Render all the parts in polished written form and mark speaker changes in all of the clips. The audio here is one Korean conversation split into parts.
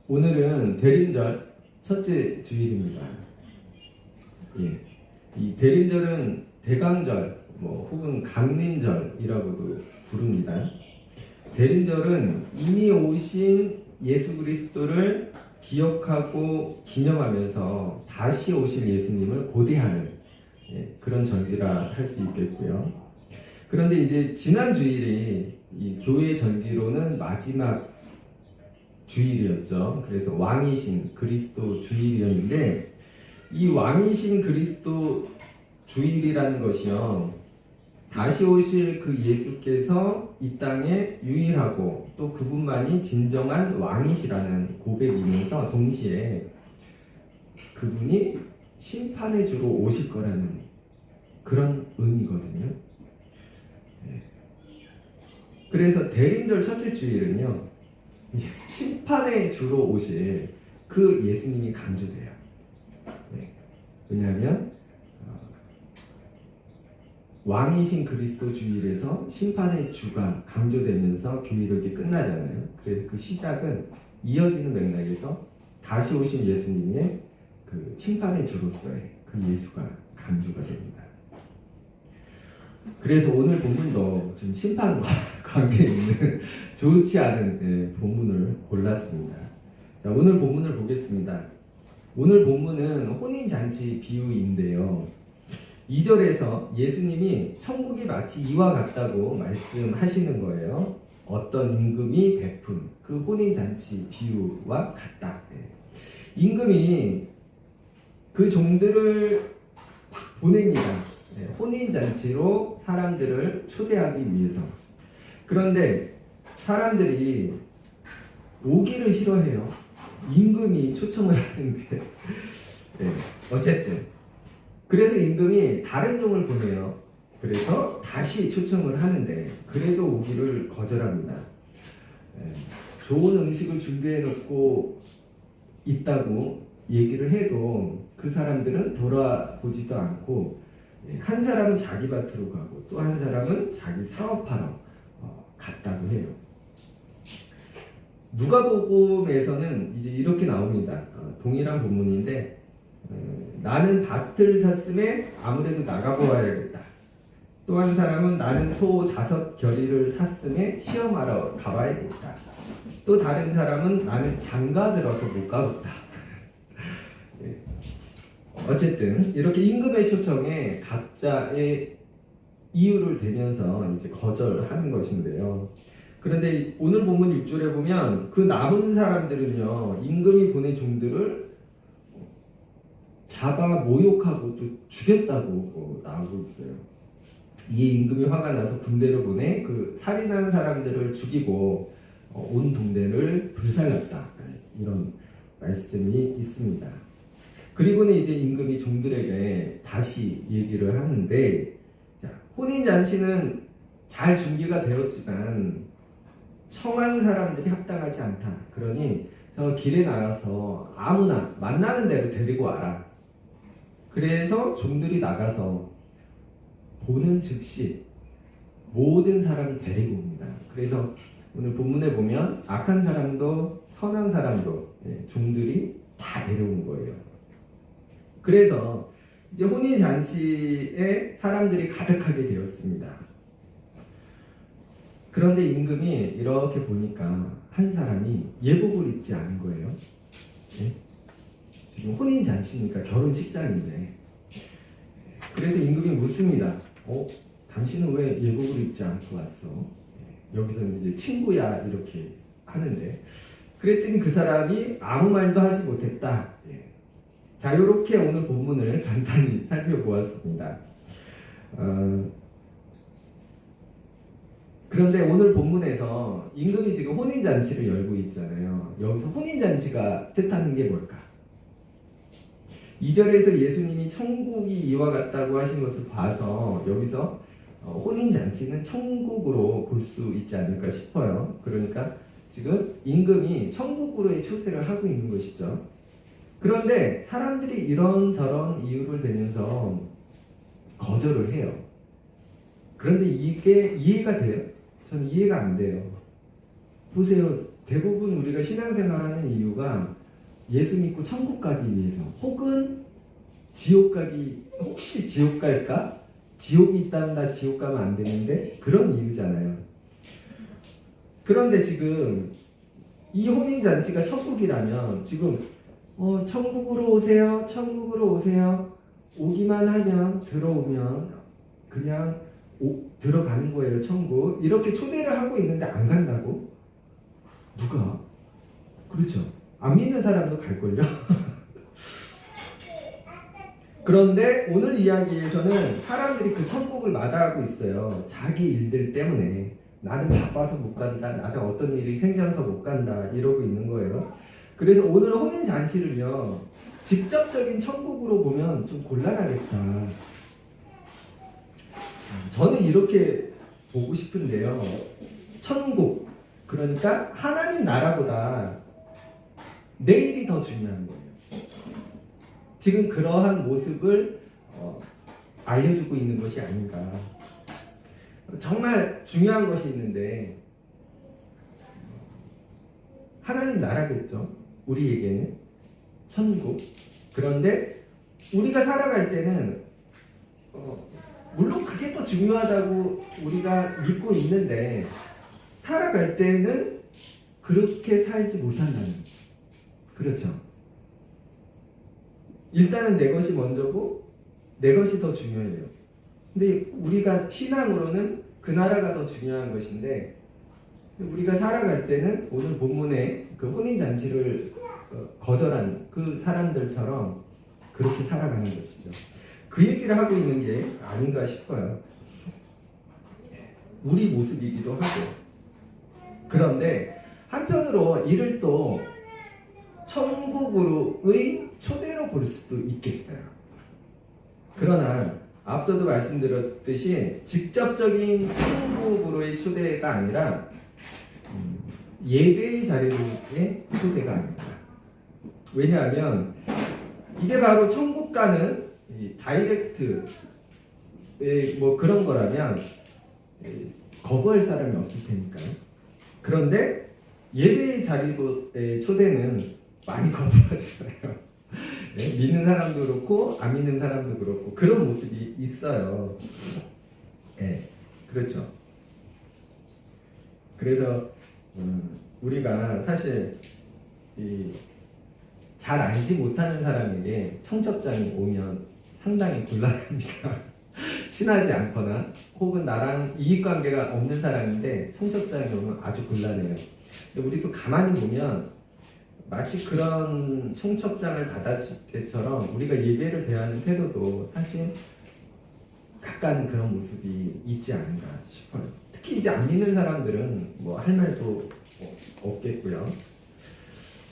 Speaker 1: 오늘은 대림절 첫째 주일입니다. 예. 이 대림절은 대강절, 혹은 강림절이라고도 부릅니다. 대림절은 이미 오신 예수 그리스도를 기억하고 기념하면서 다시 오실 예수님을 고대하는 그런 절기라 할 수 있겠고요. 그런데 이제 지난 주일이 이 교회 절기로는 마지막 주일이었죠. 그래서 왕이신 그리스도 주일이었는데, 이 왕이신 그리스도 주일이라는 것이요, 다시 오실 그 예수께서 이 땅에 유일하고 또 그분만이 진정한 왕이시라는 고백이면서 동시에 그분이 심판의 주로 오실 거라는 그런 의미거든요. 그래서 대림절 첫째 주일은요, 심판의 주로 오실 그 예수님이 강조돼요. 왜냐하면 왕이신 그리스도 주일에서 심판의 주가 강조되면서 교회력이 끝나잖아요. 그래서 그 시작은 이어지는 맥락에서 다시 오신 예수님의 그 심판의 주로서의 그 예수가 강조가 됩니다. 그래서 오늘 본문도 좀 심판과 관계 있는 좋지 않은 본문을 골랐습니다. 자, 오늘 본문을 보겠습니다. 오늘 본문은 혼인잔치 비유인데요. 2절에서 예수님이 천국이 마치 이와 같다고 말씀하시는 거예요. 어떤 임금이 베푼 그 혼인잔치 비유와 같다. 임금이 그 종들을 막 보냅니다. 혼인잔치로 사람들을 초대하기 위해서. 그런데 사람들이 오기를 싫어해요. 임금이 초청을 하는데. 어쨌든 그래서 임금이 다른 종을 보내요. 그래서 다시 초청을 하는데 그래도 오기를 거절합니다. 좋은 음식을 준비해 놓고 있다고 얘기를 해도 그 사람들은 돌아보지도 않고, 한 사람은 자기 밭으로 가고 또 한 사람은 자기 사업하러 갔다고 해요. 누가복음에서는 이제 이렇게 나옵니다. 동일한 본문인데, 나는 밭을 샀음에 아무래도 나가보아야겠다. 또 한 사람은 나는 소 5 겨리를 샀음에 시험하러 가봐야겠다. 또 다른 사람은 나는 장가 들어서 못 가봤다. 어쨌든 이렇게 임금의 초청에 각자의 이유를 대면서 이제 거절하는 것인데요. 그런데 오늘 본문 6절에 보면 그 남은 사람들은요, 임금이 보낸 종들을 잡아 모욕하고 또 죽였다고 나오고 있어요. 이에 임금이 화가 나서 군대를 보내 그 살인한 사람들을 죽이고 온 동네를 불살랐다. 이런 말씀이 있습니다. 그리고는 이제 임금이 종들에게 다시 얘기를 하는데, 자, 혼인잔치는 잘 준비가 되었지만 청한 사람들이 합당하지 않다. 그러니 저 길에 나가서 아무나 만나는 대로 데리고 와라. 그래서 종들이 나가서 보는 즉시 모든 사람을 데리고 옵니다. 그래서 오늘 본문에 보면 악한 사람도 선한 사람도 종들이 다 데려온 거예요. 그래서 이제 혼인잔치에 사람들이 가득하게 되었습니다. 그런데 임금이 이렇게 보니까 한 사람이 예복을 입지 않은 거예요. 지금 혼인잔치니까 결혼식장인데. 그래서 임금이 묻습니다. 당신은 왜 예복을 입지 않고 왔어? 여기서는 이제 친구야 이렇게 하는데, 그랬더니 그 사람이 아무 말도 하지 못했다. 자, 이렇게 오늘 본문을 간단히 살펴보았습니다. 그런데 오늘 본문에서 임금이 지금 혼인잔치를 열고 있잖아요. 여기서 혼인잔치가 뜻하는 게 뭘까? 2절에서 예수님이 천국이 이와 같다고 하신 것을 봐서 여기서 혼인잔치는 천국으로 볼 수 있지 않을까 싶어요. 그러니까 지금 임금이 천국으로의 초대를 하고 있는 것이죠. 그런데 사람들이 이런저런 이유를 대면서 거절을 해요. 그런데 이게 이해가 돼요? 저는 이해가 안 돼요. 보세요. 대부분 우리가 신앙생활하는 이유가 예수 믿고 천국 가기 위해서, 혹은 지옥 가기, 혹시 지옥 갈까? 지옥이 있다면 나 지옥 가면 안 되는데, 그런 이유잖아요. 그런데 지금 이 혼인잔치가 천국이라면 지금 천국으로 오세요, 천국으로 오세요, 오기만 하면, 들어오면 그냥 들어가는 거예요, 천국. 이렇게 초대를 하고 있는데 안 간다고? 누가? 그렇죠. 안 믿는 사람도 갈걸요. 그런데 오늘 이야기에서는 사람들이 그 천국을 마다하고 있어요. 자기 일들 때문에. 나는 바빠서 못 간다, 나는 어떤 일이 생겨서 못 간다, 이러고 있는 거예요. 그래서 오늘 혼인잔치를요, 직접적인 천국으로 보면 좀 곤란하겠다. 저는 이렇게 보고 싶은데요. 천국, 그러니까 하나님 나라보다 내일이 더 중요한 거예요. 지금 그러한 모습을 알려주고 있는 것이 아닌가. 정말 중요한 것이 있는데, 하나님 나라겠죠. 우리에게는 천국. 그런데 우리가 살아갈 때는 물론 그게 더 중요하다고 우리가 믿고 있는데, 살아갈 때는 그렇게 살지 못한다는. 그렇죠. 일단은 내 것이 먼저고 내 것이 더 중요해요. 근데 우리가 신앙으로는 그 나라가 더 중요한 것인데, 우리가 살아갈 때는 오늘 본문에 그 혼인잔치를 거절한 그 사람들처럼 그렇게 살아가는 것이죠. 그 얘기를 하고 있는 게 아닌가 싶어요. 우리 모습이기도 하고. 그런데 한편으로 이를 또 천국으로의 초대로 볼 수도 있겠어요. 그러나 앞서도 말씀드렸듯이 직접적인 천국으로의 초대가 아니라 예배의 자리의 초대가 아닙니다. 왜냐하면 이게 바로 천국 가는 다이렉트 뭐 그런 거라면 거부할 사람이 없을 테니까요. 그런데 예배의 자리의 초대는 많이 거부하잖아요. 네? 믿는 사람도 그렇고 안 믿는 사람도 그렇고 그런 모습이 있어요. 네, 그렇죠. 그래서 우리가 사실 잘 알지 못하는 사람에게 청첩장이 오면 상당히 곤란합니다. 친하지 않거나 혹은 나랑 이익관계가 없는 사람인데 청첩장이 오면 아주 곤란해요. 근데 우리도 가만히 보면 마치 그런 청첩장을 받았을 때처럼 우리가 예배를 대하는 태도도 사실 약간 그런 모습이 있지 않은가 싶어요. 특히 이제 안 믿는 사람들은 뭐 할 말도 없겠고요.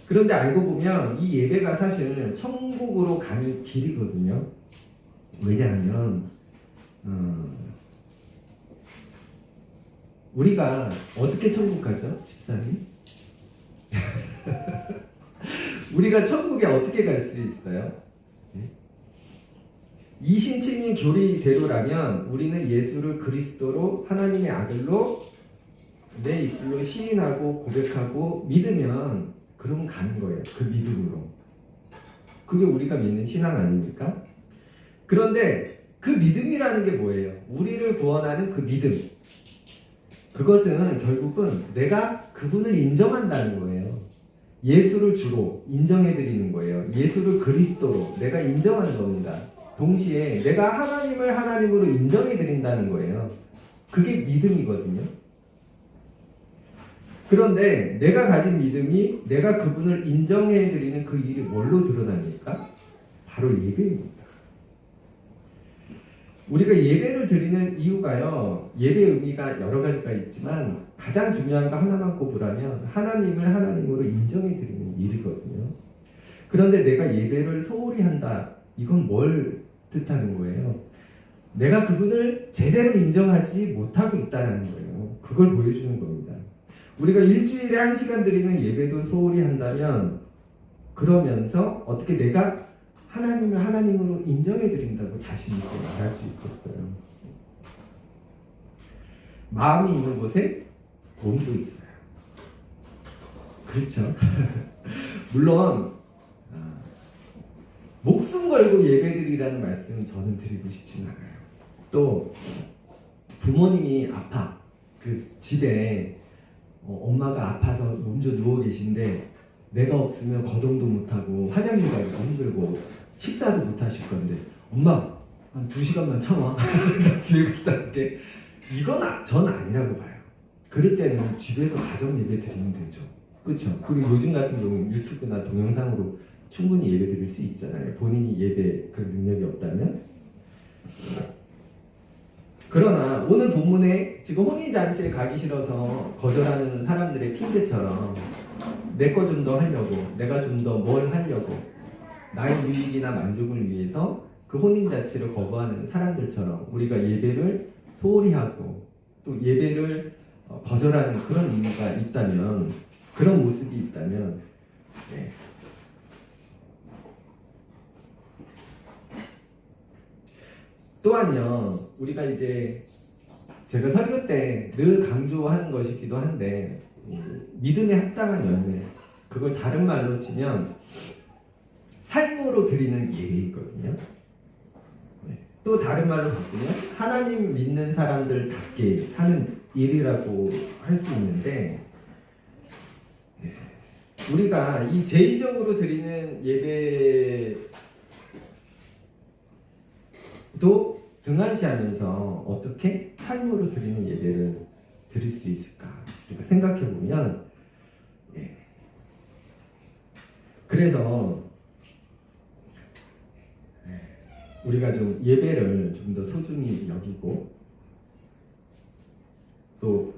Speaker 1: 그런데 알고 보면 이 예배가 사실 천국으로 가는 길이거든요. 왜냐하면 우리가 어떻게 천국 가죠, 집사님? 우리가 천국에 어떻게 갈 수 있어요? 이신칭의 교리대로라면 우리는 예수를 그리스도로 하나님의 아들로 내 입술로 시인하고 고백하고 믿으면 그러면 가는 거예요. 그 믿음으로. 그게 우리가 믿는 신앙 아닙니까? 그런데 그 믿음이라는 게 뭐예요? 우리를 구원하는 그 믿음. 그것은 결국은 내가 그분을 인정한다는 거예요. 예수를 주로 인정해드리는 거예요. 예수를 그리스도로 내가 인정하는 겁니다. 동시에 내가 하나님을 하나님으로 인정해드린다는 거예요. 그게 믿음이거든요. 그런데 내가 가진 믿음이 내가 그분을 인정해드리는 그 일이 뭘로 드러납니까? 바로 예배입니다. 우리가 예배를 드리는 이유가요, 예배 의미가 여러 가지가 있지만 가장 중요한 거 하나만 꼽으라면 하나님을 하나님으로 인정해드리는 일이거든요. 그런데 내가 예배를 소홀히 한다, 이건 뭘 뜻하는 거예요? 내가 그분을 제대로 인정하지 못하고 있다는 거예요. 그걸 보여주는 겁니다. 우리가 일주일에 1시간 드리는 예배도 소홀히 한다면 그러면서 어떻게 내가 하나님을 하나님으로 인정해드린다고 자신 있게 말할 수 있겠어요. 마음이 있는 곳에 몸도 있어요. 그렇죠. 물론 목숨 걸고 예배드리라는 말씀 저는 드리고 싶진 않아요. 또 부모님이 아파, 그래서 집에 엄마가 아파서 먼저 누워 계신데 내가 없으면 거동도 못하고 화장실 가기도 힘들고 식사도 못 하실 건데 엄마 한 2시간만 참아 교회 갔다 올게. 이건 전 아니라고 봐요. 그럴 때는 집에서 가정 예배 드리면 되죠. 그렇죠. 그리고 요즘 같은 경우는 유튜브나 동영상으로 충분히 예배 드릴 수 있잖아요. 본인이 예배 그 능력이 없다면. 그러나 오늘 본문에 지금 혼인잔치에 가기 싫어서 거절하는 사람들의 핑계처럼 내 거 좀 더 하려고, 내가 좀 더 뭘 하려고, 나의 유익이나 만족을 위해서 그 혼인잔치를 거부하는 사람들처럼 우리가 예배를 소홀히 하고 또 예배를 거절하는 그런 이유가 있다면, 그런 모습이 있다면, 네. 또한요, 우리가 이제 제가 설교 때 늘 강조하는 것이기도 한데, 믿음에 합당한 열매, 그걸 다른 말로 치면 삶으로 드리는 예배이거든요. 또 다른 말로 바꾸면 하나님 믿는 사람들답게 사는 일이라고 할 수 있는데, 우리가 이 제의적으로 드리는 예배도 등한시하면서 어떻게 삶으로 드리는 예배를 드릴 수 있을까? 우리가 생각해 보면, 그래서 우리가 좀 예배를 좀 더 소중히 여기고 또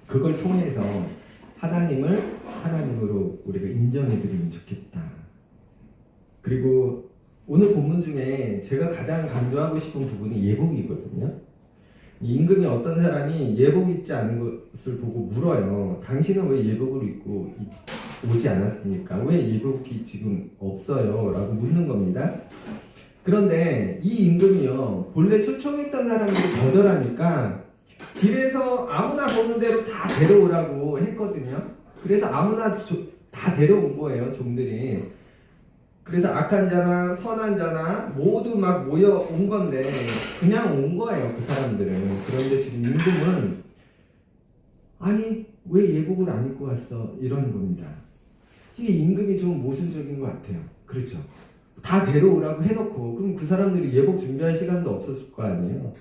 Speaker 1: 그걸 통해서 하나님을 하나님으로 우리가 인정해 드리면 좋겠다. 그리고 오늘 본문 중에 제가 가장 강조하고 싶은 부분이 예복이거든요. 이 임금이 어떤 사람이 예복 입지 않은 것을 보고 물어요. 당신은 왜 예복을 입고 오지 않았습니까? 왜 예복이 지금 없어요? 라고 묻는 겁니다. 그런데 이 임금이요, 본래 초청했던 사람들이 거절하니까 길에서 아무나 보는 대로 다 데려오라고 했거든요. 그래서 아무나 다 데려온 거예요, 종들이. 그래서 악한 자나 선한 자나 모두 막 모여온 건데 그냥 온 거예요, 그 사람들은. 그런데 지금 임금은 아니 왜 예복을 안 입고 왔어? 이러는 겁니다. 이게 임금이 좀 모순적인 것 같아요. 그렇죠? 다 데려오라고 해놓고 그럼 그 사람들이 예복 준비할 시간도 없었을 거 아니에요.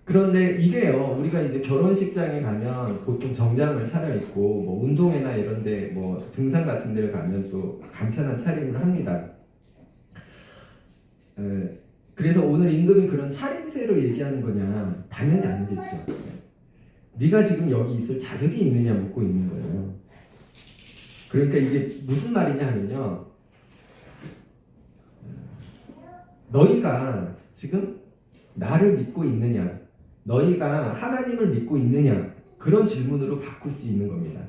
Speaker 1: 그런데 이게요, 우리가 이제 결혼식장에 가면 보통 정장을 차려입고 뭐 운동회나 이런데 뭐 등산 같은 데를 가면 또 간편한 차림을 합니다. 그래서 오늘 임금이 그런 차림새로 얘기하는 거냐? 당연히 아니겠죠. 네가 지금 여기 있을 자격이 있느냐 묻고 있는 거예요. 그러니까 이게 무슨 말이냐 하면요, 너희가 지금 나를 믿고 있느냐, 너희가 하나님을 믿고 있느냐, 그런 질문으로 바꿀 수 있는 겁니다.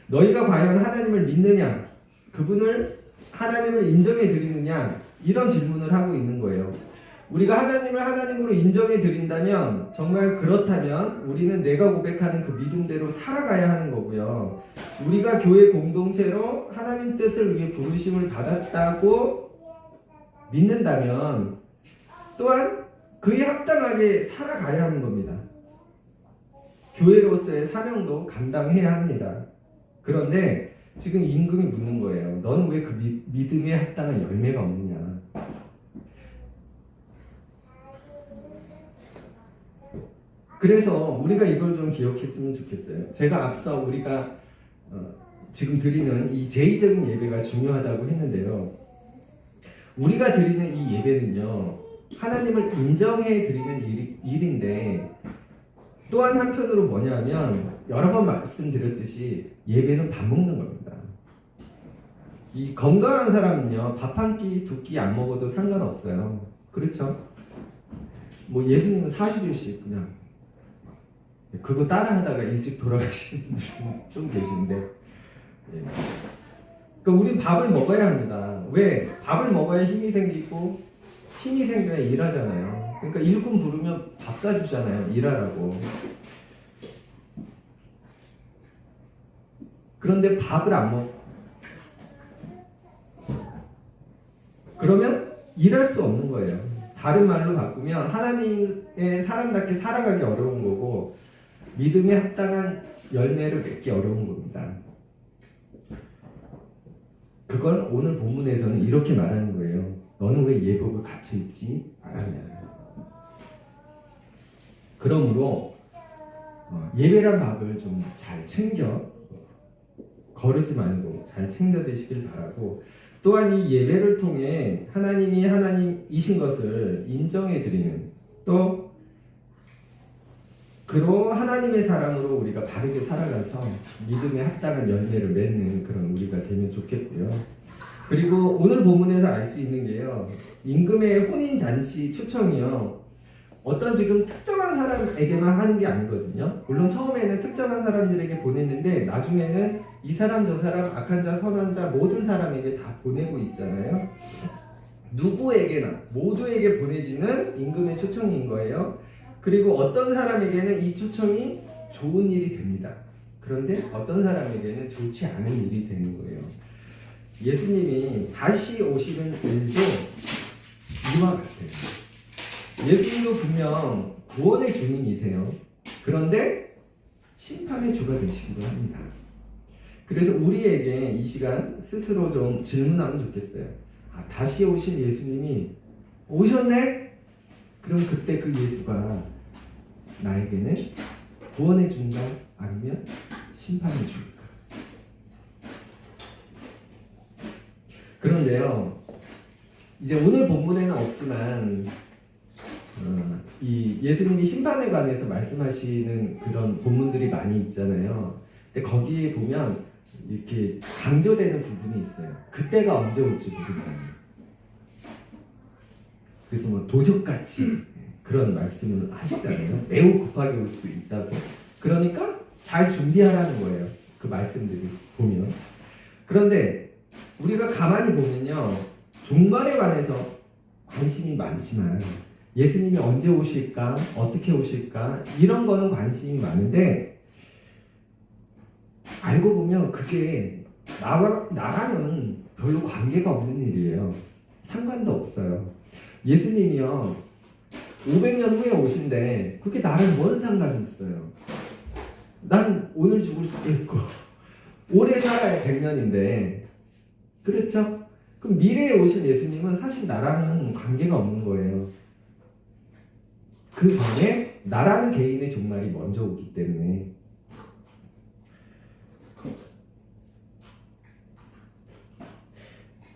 Speaker 1: 너희가 과연 하나님을 믿느냐, 그분을 하나님을 인정해 드리느냐, 이런 질문을 하고 있는 거예요. 우리가 하나님을 하나님으로 인정해 드린다면, 정말 그렇다면 우리는 내가 고백하는 그 믿음대로 살아가야 하는 거고요. 우리가 교회 공동체로 하나님 뜻을 위해 부르심을 받았다고 믿는다면 또한 그에 합당하게 살아가야 하는 겁니다. 교회로서의 사명도 감당해야 합니다. 그런데 지금 임금이 묻는 거예요. 너는 왜 그 믿음에 합당한 열매가 없느냐? 그래서 우리가 이걸 좀 기억했으면 좋겠어요. 제가 앞서 우리가 지금 드리는 이 제의적인 예배가 중요하다고 했는데요. 우리가 드리는 이 예배는요, 하나님을 인정해 드리는 일인데, 또한 한편으로 뭐냐면 여러 번 말씀드렸듯이 예배는 밥 먹는 겁니다. 이 건강한 사람은요, 밥 한 끼, 2끼 안 먹어도 상관없어요. 그렇죠? 뭐 예수님은 40일씩 그냥 그거 따라하다가 일찍 돌아가시는 분들도 좀 계신데, 그러니까 우린 밥을 먹어야 합니다. 왜? 밥을 먹어야 힘이 생기고 힘이 생겨야 일하잖아요. 그러니까 일꾼 부르면 밥 사주잖아요. 일하라고. 그런데 밥을 안 먹. 그러면 일할 수 없는 거예요. 다른 말로 바꾸면 하나님의 사람답게 살아가기 어려운 거고 믿음에 합당한 열매를 맺기 어려운 겁니다. 그걸 오늘 본문에서는 이렇게 말하는 거예요. 너는 왜 예복을 갖춰 입지 않았냐. 그러므로 예배란 밥을 좀 잘 챙겨 거르지 말고 잘 챙겨 드시길 바라고, 또한 이 예배를 통해 하나님이 하나님이신 것을 인정해 드리는, 또 그로 하나님의 사람으로 우리가 바르게 살아가서 믿음에 합당한 열매를 맺는 그런 우리가 되면 좋겠고요. 그리고 오늘 본문에서 알 수 있는 게요, 임금의 혼인잔치 초청이요, 어떤 지금 특정한 사람에게만 하는 게 아니거든요. 물론 처음에는 특정한 사람들에게 보냈는데 나중에는 이 사람 저 사람, 악한 자 선한 자 모든 사람에게 다 보내고 있잖아요. 누구에게나 모두에게 보내지는 임금의 초청인 거예요. 그리고 어떤 사람에게는 이 초청이 좋은 일이 됩니다. 그런데 어떤 사람에게는 좋지 않은 일이 되는 거예요. 예수님이 다시 오시는 일도 이와 같아요. 예수님도 분명 구원의 주님이세요. 그런데 심판의 주가 되시기도 합니다. 그래서 우리에게 이 시간 스스로 좀 질문하면 좋겠어요. 다시 오실 예수님이 오셨네? 그럼 그때 그 예수가 나에게는 구원해 준다, 아니면 심판해 줄까? 그런데요, 이제 오늘 본문에는 없지만 이 예수님이 심판에 관해서 말씀하시는 그런 본문들이 많이 있잖아요. 근데 거기에 보면 이렇게 강조되는 부분이 있어요. 그때가 언제 올지 모른다. 그래서 뭐 도적같이 그런 말씀을 하시잖아요. 매우 급하게 올 수도 있다고. 그러니까 잘 준비하라는 거예요. 그 말씀들이 보면. 그런데 우리가 가만히 보면요, 종말에 관해서 관심이 많지만 예수님이 언제 오실까, 어떻게 오실까, 이런 거는 관심이 많은데 알고 보면 그게 나랑은 별로 관계가 없는 일이에요. 상관도 없어요. 예수님이요 500년 후에 오신데 그게 나랑 뭔 상관이 있어요. 난 오늘 죽을 수도 있고 오래 살아야 100년인데, 그렇죠? 그럼 미래에 오실 예수님은 사실 나랑은 관계가 없는 거예요. 그 전에 나라는 개인의 종말이 먼저 오기 때문에.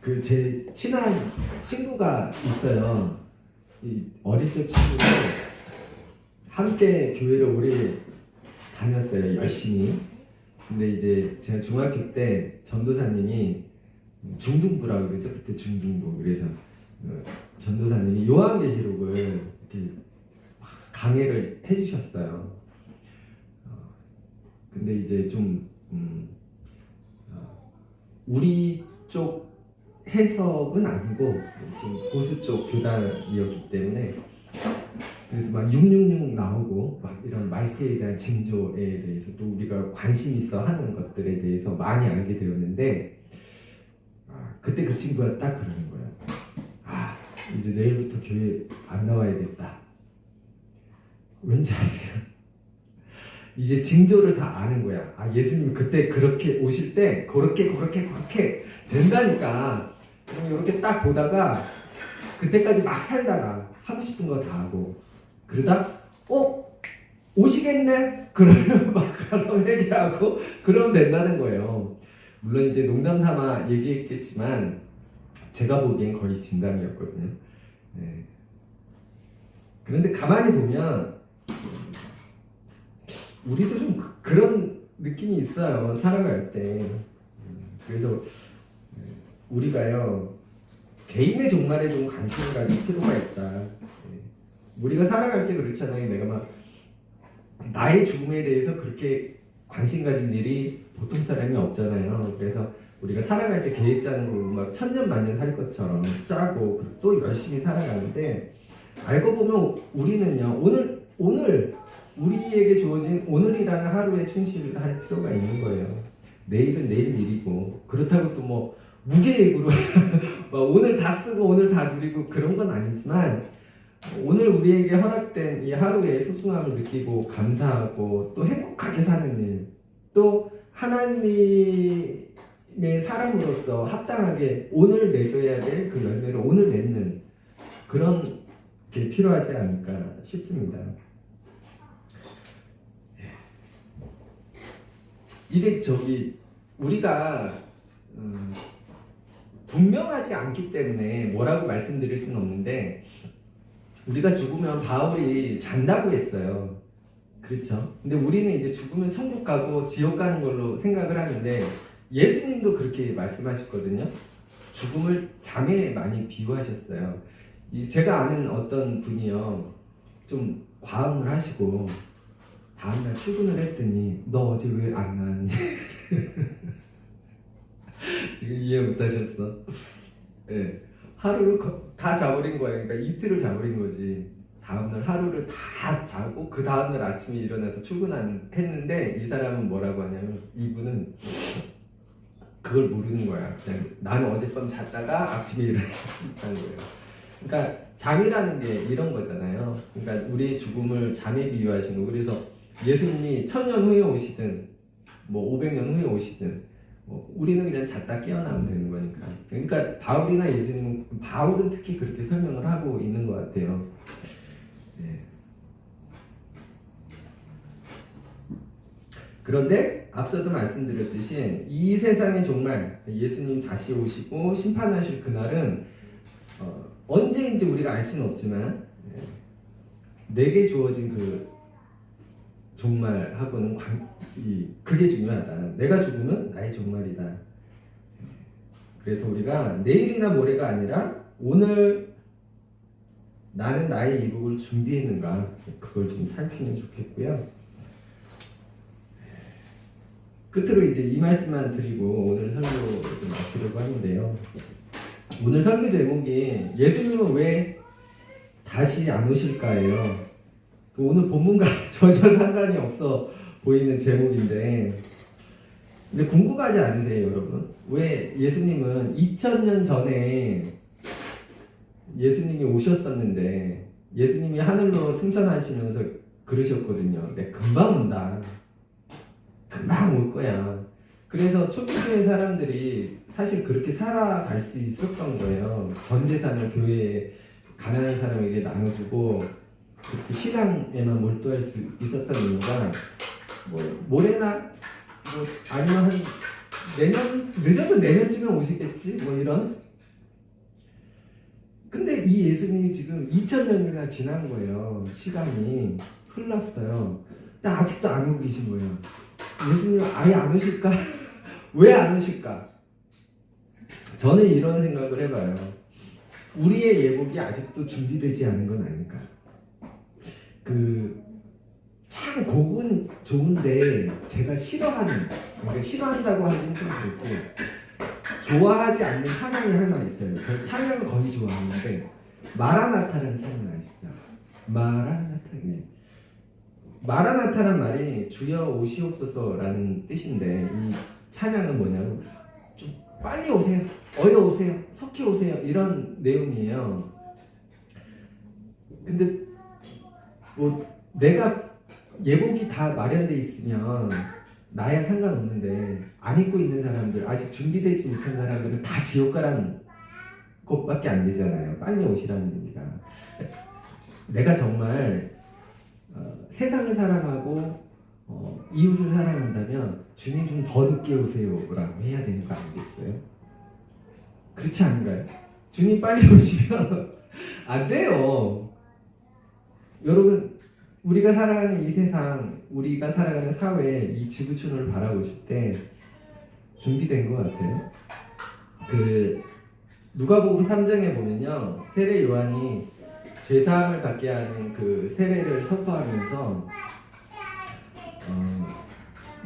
Speaker 1: 그 제 친한 친구가 있어요. 이 어릴 적 친구가 함께 교회를 오래 다녔어요, 열심히. 근데 이제 제가 중학교 때 전도사님이 중등부라고 그러죠. 그때 중등부. 그래서 전도사님이 요한계시록을 이렇게 강해를 해주셨어요. 근데 이제 좀 우리 쪽 해석은 아니고 좀 보수 쪽 교단이었기 때문에, 그래서 막 666 나오고 막 이런 말세에 대한 징조에 대해서 또 우리가 관심 있어 하는 것들에 대해서 많이 알게 되었는데, 그때 그 친구가 딱 그러는 거예요. 이제 내일부터 교회 안 나와야겠다. 왠지 아세요? 이제 징조를 다 아는 거야. 예수님이 그때 그렇게 오실 때 그렇게 된다니까. 그럼 이렇게 딱 보다가 그때까지 막 살다가 하고 싶은 거 다 하고, 그러다 오시겠네? 그러면 막 가서 회개하고 그러면 된다는 거예요. 물론 이제 농담 삼아 얘기했겠지만 제가 보기엔 거의 진담이었거든요. 네. 그런데 가만히 보면 우리도 좀 그런 느낌이 있어요, 살아갈 때. 그래서 우리가요 개인의 종말에 좀 관심을 가질 필요가 있다. 우리가 살아갈 때 그렇잖아요. 내가 막 나의 죽음에 대해서 그렇게 관심 가질 일이 보통 사람이 없잖아요. 그래서 우리가 살아갈 때 계획 짜는 거 막 천년 만년 살 것처럼 짜고 또 열심히 살아가는데, 알고 보면 우리는요 오늘 우리에게 주어진 오늘이라는 하루에 충실할 필요가 있는 거예요. 내일은 내일 일이고 그렇다고 또 뭐 무계획으로 오늘 다 쓰고 오늘 다 누리고 그런 건 아니지만 오늘 우리에게 허락된 이 하루의 소중함을 느끼고 감사하고 또 행복하게 사는 일, 또 하나님의 사람으로서 합당하게 오늘 맺어야 될 그 열매를 오늘 맺는 그런 게 필요하지 않을까 싶습니다. 이게 우리가 분명하지 않기 때문에 뭐라고 말씀드릴 수는 없는데, 우리가 죽으면 바울이 잔다고 했어요. 그렇죠? 근데 우리는 이제 죽으면 천국 가고 지옥 가는 걸로 생각을 하는데, 예수님도 그렇게 말씀하셨거든요. 죽음을 잠에 많이 비유하셨어요. 제가 아는 어떤 분이요, 좀 과음을 하시고 다음날 출근을 했더니 너 어제 왜 안 나왔니? 지금 이해 못하셨어? 네. 하루를 다 자버린 거야. 그러니까 이틀을 자버린 거지. 다음날 하루를 다 자고 그 다음날 아침에 일어나서 했는데, 이 사람은 뭐라고 하냐면, 이분은 그걸 모르는 거야. 그냥 나는 어젯밤 잤다가 아침에 일어났다는 거예요. 그러니까 잠이라는 게 이런 거잖아요. 그러니까 우리의 죽음을 잠에 비유하시는 거. 그래서 예수님이 1000년 후에 오시든 뭐 500년 후에 오시든 우리는 그냥 잤다 깨어나면 되는 거니까. 그러니까 바울이나 예수님은, 바울은 특히 그렇게 설명을 하고 있는 것 같아요. 네. 그런데 앞서도 말씀드렸듯이 이 세상의 종말, 예수님 다시 오시고 심판하실 그날은 언제인지 우리가 알 수는 없지만, 내게 주어진 그 종말하고는 그게 중요하다. 내가 죽으면 나의 종말이다. 그래서 우리가 내일이나 모레가 아니라 오늘 나는 나의 이복을 준비했는가, 그걸 좀 살피면 좋겠고요. 끝으로 이제 이 말씀만 드리고 오늘 설교를 마치려고 하는데요. 오늘 설교 제목이 예수님은 왜 다시 안 오실까예요. 오늘 본문과 전혀 상관이 없어 보이는 제목인데, 근데 궁금하지 않으세요, 여러분? 왜 예수님은 2000년 전에 예수님이 오셨었는데, 예수님이 하늘로 승천하시면서 그러셨거든요. 내 금방 온다. 금방 올 거야. 그래서 초기의 사람들이 사실 그렇게 살아갈 수 있었던 거예요. 전 재산을 교회에 가난한 사람에게 나눠주고 그렇게 신앙에만 몰두할 수 있었던 이유가, 모레나 아니면 한 내년, 늦어도 내년쯤에 오시겠지, 이런. 근데 이 예수님이 지금 2000년이나 지난 거예요. 시간이 흘렀어요. 근데 아직도 안 오고 계신 거예요. 예수님 아예 안 오실까? 왜 안 오실까? 저는 이런 생각을 해봐요. 우리의 예복이 아직도 준비되지 않은 건 아닐까? 참 곡은 좋은데 제가 그러니까 싫어한다고 하긴 좀 그렇고, 좋아하지 않는 찬양이 하나 있어요. 저 찬양을 거의 좋아하는데, 마라나타라는 찬양 아시죠? 마라나타. 마라나타란 말이 주여 오시옵소서라는 뜻인데, 이 찬양은 뭐냐면 좀 빨리 오세요, 어여 오세요, 석히 오세요, 이런 내용이에요. 근데 내가 예복이 다 마련돼 있으면 나야 상관없는데, 안 입고 있는 사람들, 아직 준비되지 못한 사람들은 다 지옥 가라는 것밖에 안 되잖아요. 빨리 오시라는 얘기가. 내가 정말 세상을 사랑하고 이웃을 사랑한다면 주님 좀 더 늦게 오세요라고 해야 되는 거 아니겠어요? 그렇지 않은가요? 주님 빨리 오시면 안 돼요. 여러분, 우리가 살아가는 이 세상, 우리가 살아가는 사회, 이 지구촌을 바라보실 때 준비된 것 같아요. 누가복음 3장에 보면요, 세례 요한이 죄사함을 받게 하는 그 세례를 선포하면서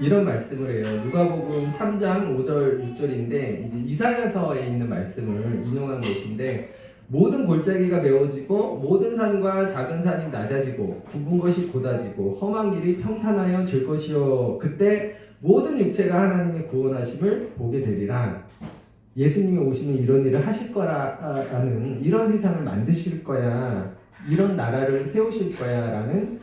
Speaker 1: 이런 말씀을 해요. 누가복음 3장 5절 6절인데 이제 이사야서에 있는 말씀을 인용한 것인데, 모든 골짜기가 메워지고 모든 산과 작은 산이 낮아지고 굽은 것이 곧아지고 험한 길이 평탄하여 질 것이요, 그때 모든 육체가 하나님의 구원하심을 보게 되리라. 예수님이 오시면 이런 일을 하실 거라는, 이런 세상을 만드실 거야, 이런 나라를 세우실 거야 라는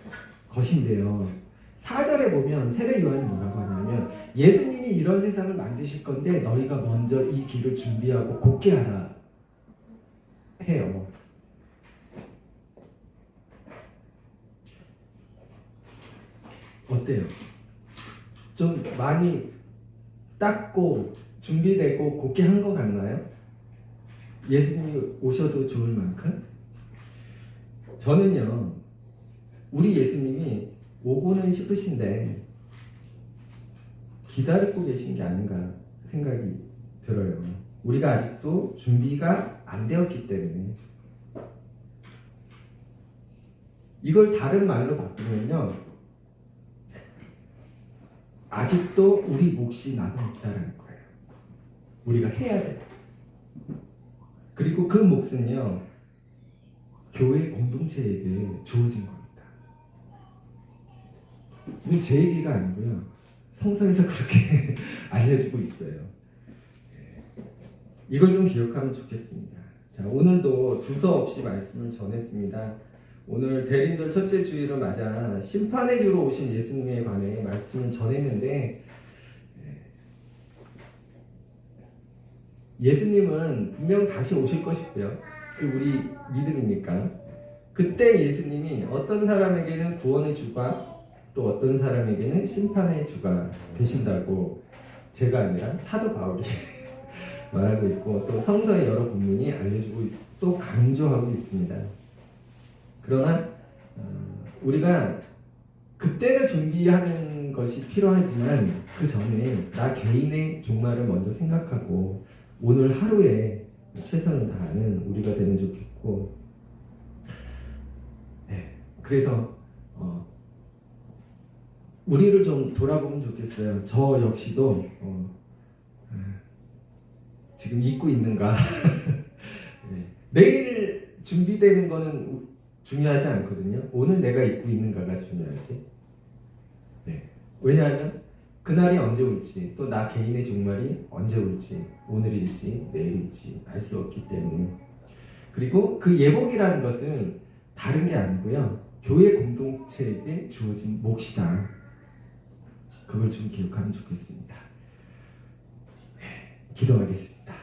Speaker 1: 것인데요. 4절에 보면 세례 요한이 뭐라고 하냐면 예수님이 이런 세상을 만드실 건데 너희가 먼저 이 길을 준비하고 곧게 하라 해요. 어때요? 좀 많이 닦고 준비되고 곧게 한 것 같나요? 예수님이 오셔도 좋을 만큼? 저는요, 우리 예수님이 오고는 싶으신데 기다리고 계신 게 아닌가 생각이 들어요. 우리가 아직도 준비가 안 되었기 때문에. 이걸 다른 말로 바꾸면요, 아직도 우리 몫이 남아있다는 거예요. 우리가 해야 돼요. 그리고 그 몫은요, 교회 공동체에게 주어진 겁니다. 이건 제 얘기가 아니고요, 성서에서 그렇게 알려주고 있어요. 이걸 좀 기억하면 좋겠습니다. 자, 오늘도 두서 없이 말씀을 전했습니다. 오늘 대림절 첫째 주일을 맞아 심판의 주로 오신 예수님에 관해 말씀을 전했는데, 예수님은 분명 다시 오실 것이고요. 그 우리 믿음이니까. 그때 예수님이 어떤 사람에게는 구원의 주가, 또 어떤 사람에게는 심판의 주가 되신다고 제가 아니라 사도 바울이 말하고 있고, 또 성서의 여러 본문이 알려주고 또 강조하고 있습니다. 그러나 우리가 그때를 준비하는 것이 필요하지만 그 전에 나 개인의 종말을 먼저 생각하고 오늘 하루에 최선을 다하는 우리가 되면 좋겠고, 그래서 우리를 좀 돌아보면 좋겠어요. 저 역시도 지금 잊고 있는가. 내일 준비되는 거는 중요하지 않거든요. 오늘 내가 잊고 있는가가 중요하지. 왜냐하면 그날이 언제 올지, 또 나 개인의 종말이 언제 올지, 오늘일지 내일일지 알 수 없기 때문에. 그리고 그 예복이라는 것은 다른 게 아니고요, 교회 공동체에게 주어진 몫이다. 그걸 좀 기억하면 좋겠습니다. 기도하겠습니다.